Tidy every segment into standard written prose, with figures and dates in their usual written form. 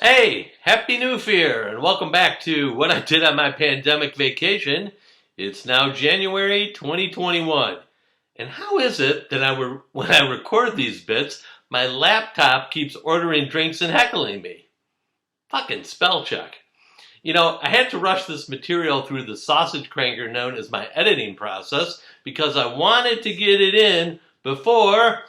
Hey, Happy New Year, and welcome back to What I Did on My Pandemic Vacation. It's now January 2021. And how is it that when I record these bits, my laptop keeps ordering drinks and heckling me? Fucking spell check. I had to rush this material through the sausage cranker known as my editing process because I wanted to get it in before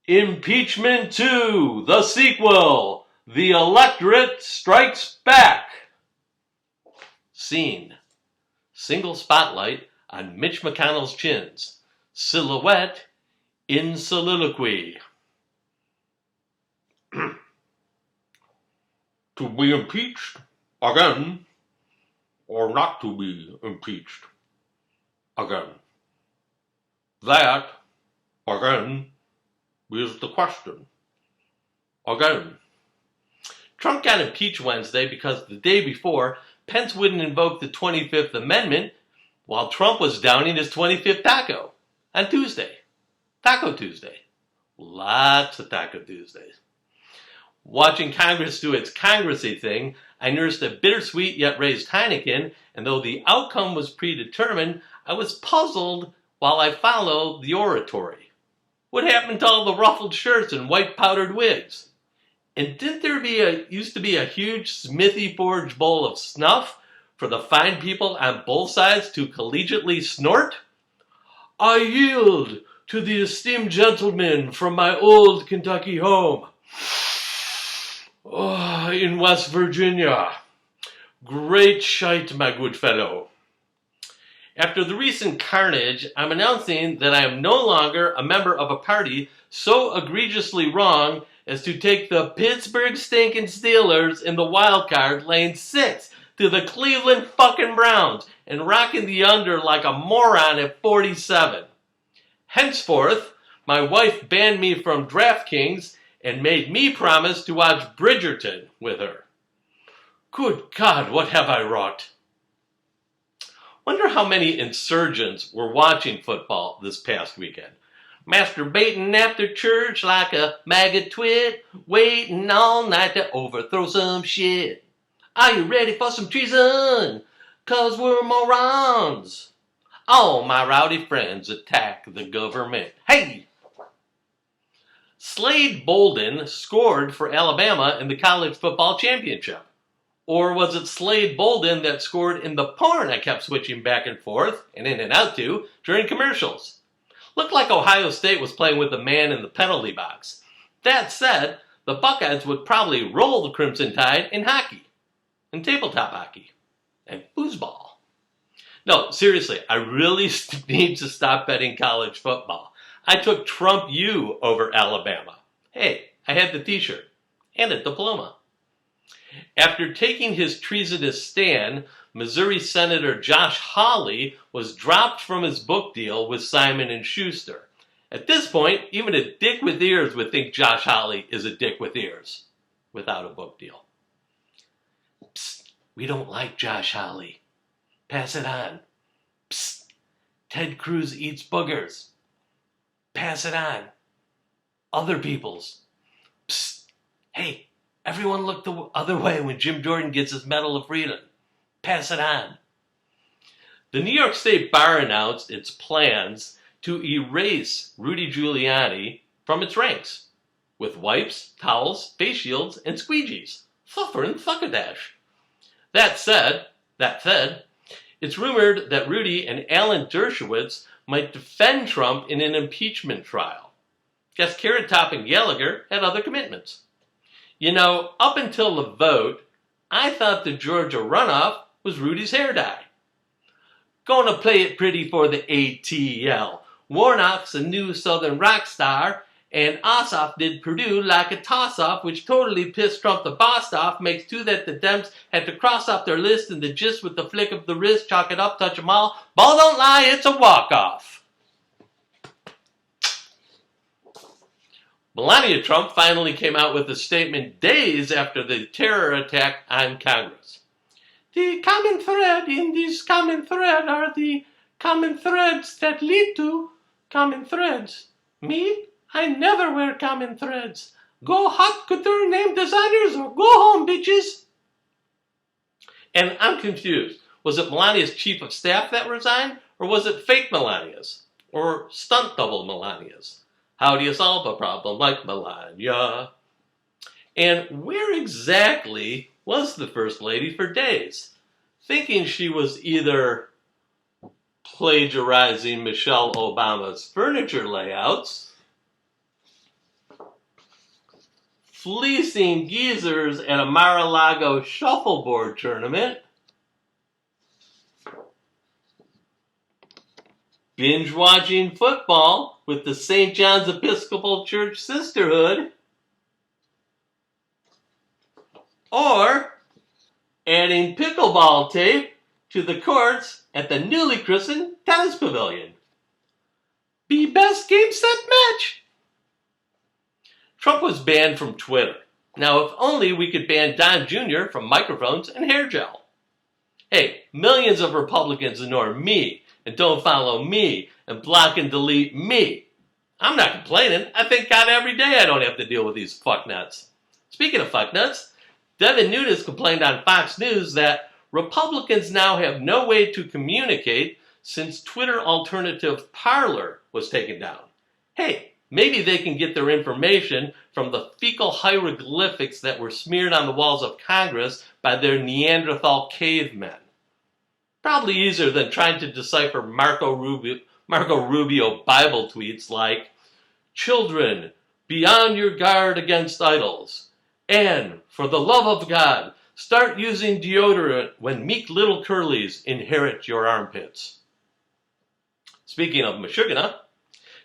Impeachment 2, the sequel. The Electorate Strikes Back. Scene. Single spotlight on Mitch McConnell's chins. Silhouette in soliloquy. To be impeached again or not to be impeached again? That, again, is the question. Again. Trump got impeached Wednesday because the day before, Pence wouldn't invoke the 25th Amendment while Trump was downing his 25th taco on Tuesday. Taco Tuesday. Lots of Taco Tuesdays. Watching Congress do its Congressy thing, I nursed a bittersweet yet raised Heineken, and though the outcome was predetermined, I was puzzled while I followed the oratory. What happened to all the ruffled shirts and white powdered wigs? And didn't there used to be a huge Smithy Forge bowl of snuff for the fine people on both sides to collegiately snort? I yield to the esteemed gentleman from my old Kentucky home. Oh, in West Virginia. Great shite, my good fellow. After the recent carnage, I'm announcing that I am no longer a member of a party so egregiously wrong as to take the Pittsburgh stinking Steelers in the wild card laying 6 to the Cleveland fucking Browns and rocking the under like a moron at 47. Henceforth, my wife banned me from DraftKings and made me promise to watch Bridgerton with her. Good God, what have I wrought? Wonder how many insurgents were watching football this past weekend. Masturbating after church like a maggot twit, waiting all night to overthrow some shit. Are you ready for some treason? 'Cause we're morons. All my rowdy friends attack the government. Hey! Slade Bolden scored for Alabama in the college football championship. Or was it Slade Bolden that scored in the porn I kept switching back and forth and in and out to during commercials? Looked like Ohio State was playing with a man in the penalty box. That said, the Buckeyes would probably roll the Crimson Tide in hockey, and tabletop hockey, and foosball. No, seriously, I really need to stop betting college football. I took Trump U over Alabama. Hey, I had the t-shirt and a diploma. After taking his treasonous stand, Missouri Senator Josh Hawley was dropped from his book deal with Simon & Schuster. At this point, even a dick with ears would think Josh Hawley is a dick with ears without a book deal. Psst, we don't like Josh Hawley. Pass it on. Psst, Ted Cruz eats boogers. Pass it on. Other people's. Psst, hey, everyone look the other way when Jim Jordan gets his Medal of Freedom. Pass it on. The New York State Bar announced its plans to erase Rudy Giuliani from its ranks with wipes, towels, face shields, and squeegees. Thuffer and thuckadash. That said, it's rumored that Rudy and Alan Dershowitz might defend Trump in an impeachment trial. Guess Carrot Top and Gallagher had other commitments. Up until the vote, I thought the Georgia runoff was Rudy's hair dye. Gonna play it pretty for the ATL. Warnock's a new Southern rock star, and Ossoff did Purdue like a toss-off, which totally pissed Trump the boss off, makes two that the Dems had to cross off their list, and the gist with the flick of the wrist, chalk it up, touch 'em all. Ball don't lie, it's a walk-off. Melania Trump finally came out with a statement days after the terror attack on Congress. The common thread in this common thread are the common threads that lead to common threads. Me? I never wear common threads. Go hot couture name designers or go home, bitches. And I'm confused. Was it Melania's chief of staff that resigned, or was it fake Melania's? Or stunt double Melania's? How do you solve a problem like Melania? And where exactly was the First Lady for days? Thinking she was either plagiarizing Michelle Obama's furniture layouts, fleecing geezers at a Mar-a-Lago shuffleboard tournament, binge-watching football with the St. John's Episcopal Church Sisterhood, or adding pickleball tape to the courts at the newly christened tennis pavilion. Be best game set match. Trump was banned from Twitter. Now, if only we could ban Don Jr. from microphones and hair gel. Hey, millions of Republicans ignore me and don't follow me and block and delete me. I'm not complaining. I thank God every day I don't have to deal with these fucknuts. Speaking of fucknuts, Devin Nunes complained on Fox News that Republicans now have no way to communicate since Twitter alternative Parler was taken down. Hey, maybe they can get their information from the fecal hieroglyphics that were smeared on the walls of Congress by their Neanderthal cavemen. Probably easier than trying to decipher Marco Rubio Bible tweets like, "Children, be on your guard against idols. And, for the love of God, start using deodorant when meek little curlies inherit your armpits." Speaking of Meshuggah,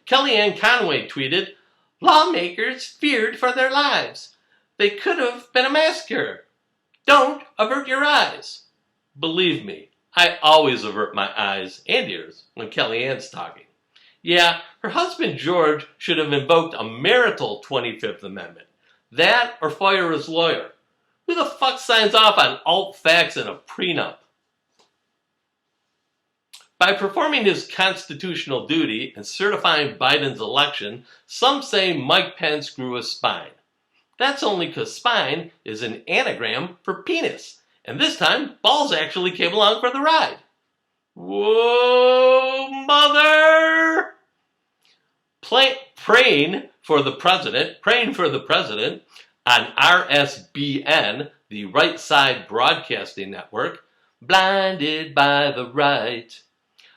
Kellyanne Conway tweeted, "Lawmakers feared for their lives. They could have been a massacre. Don't avert your eyes." Believe me, I always avert my eyes and ears when Kellyanne's talking. Yeah, her husband George should have invoked a marital 25th Amendment. That or fire his lawyer. Who the fuck signs off on alt facts in a prenup? By performing his constitutional duty and certifying Biden's election, some say Mike Pence grew a spine. That's only because spine is an anagram for penis. And this time, balls actually came along for the ride. Whoa, mother! Praying for the president on RSBN, the Right Side Broadcasting Network, blinded by the right.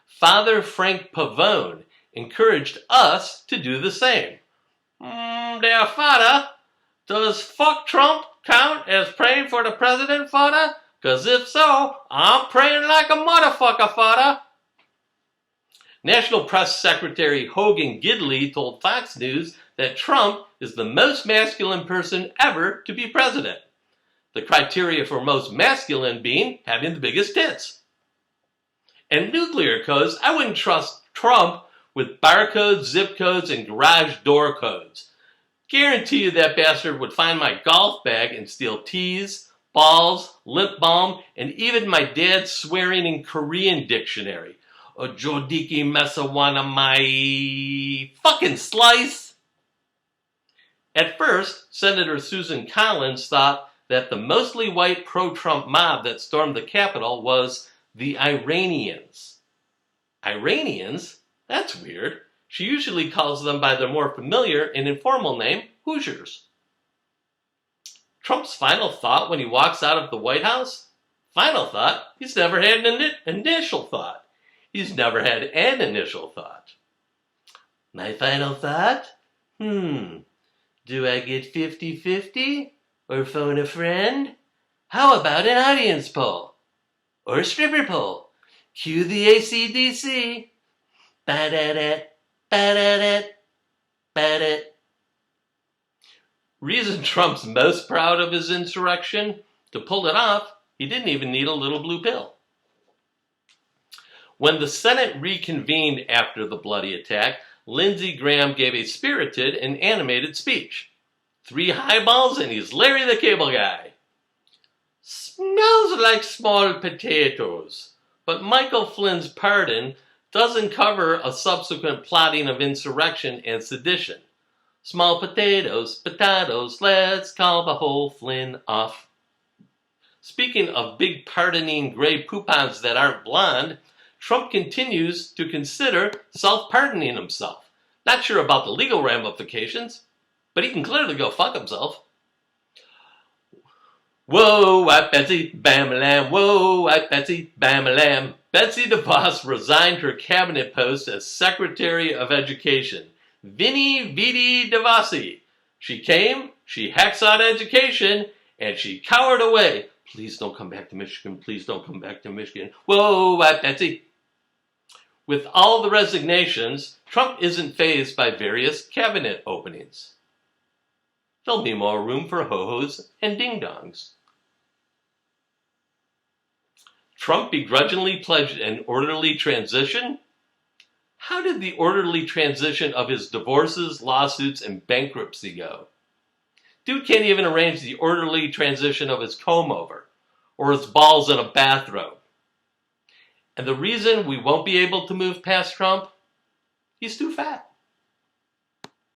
Father Frank Pavone encouraged us to do the same. Der Vater, does fuck Trump count as praying for the president, Father? Because if so, I'm praying like a motherfucker, Father. National Press Secretary Hogan Gidley told Fox News that Trump is the most masculine person ever to be president. The criteria for most masculine being having the biggest tits. And nuclear codes, I wouldn't trust Trump with barcodes, zip codes, and garage door codes. Guarantee you that bastard would find my golf bag and steal teas, balls, lip balm, and even my dad's swearing in Korean dictionary. Ojodiki mesawana my fucking slice. At first, Senator Susan Collins thought that the mostly white pro-Trump mob that stormed the Capitol was the Iranians. Iranians? That's weird. She usually calls them by their more familiar and informal name, Hoosiers. Trump's final thought when he walks out of the White House? Final thought? He's never had an initial thought. He's never had an initial thought. My final thought? Do I get 50-50? Or phone a friend? How about an audience poll? Or a stripper poll? Cue the AC/DC. Ba-da-da, ba-da-da, ba-da. Reason Trump's most proud of his insurrection? To pull it off, he didn't even need a little blue pill. When the Senate reconvened after the bloody attack, Lindsey Graham gave a spirited and animated speech. 3 highballs and he's Larry the Cable Guy. Smells like small potatoes. But Michael Flynn's pardon doesn't cover a subsequent plotting of insurrection and sedition. Small potatoes, let's call the whole Flynn off. Speaking of big pardoning gray poupons that aren't blonde, Trump continues to consider self-pardoning himself. Not sure about the legal ramifications, but he can clearly go fuck himself. Whoa, white Betsy, bam-a-lam, whoa, white Betsy, bam-a-lam. Betsy DeVos resigned her cabinet post as Secretary of Education. Vinnie Vidi DeVossi. She came, she hacks on education, and she cowered away. Please don't come back to Michigan. Please don't come back to Michigan. Whoa, white Betsy. With all the resignations, Trump isn't fazed by various cabinet openings. There'll be more room for ho-hos and ding-dongs. Trump begrudgingly pledged an orderly transition? How did the orderly transition of his divorces, lawsuits, and bankruptcy go? Dude can't even arrange the orderly transition of his comb-over or his balls in a bathrobe. And the reason we won't be able to move past Trump? He's too fat.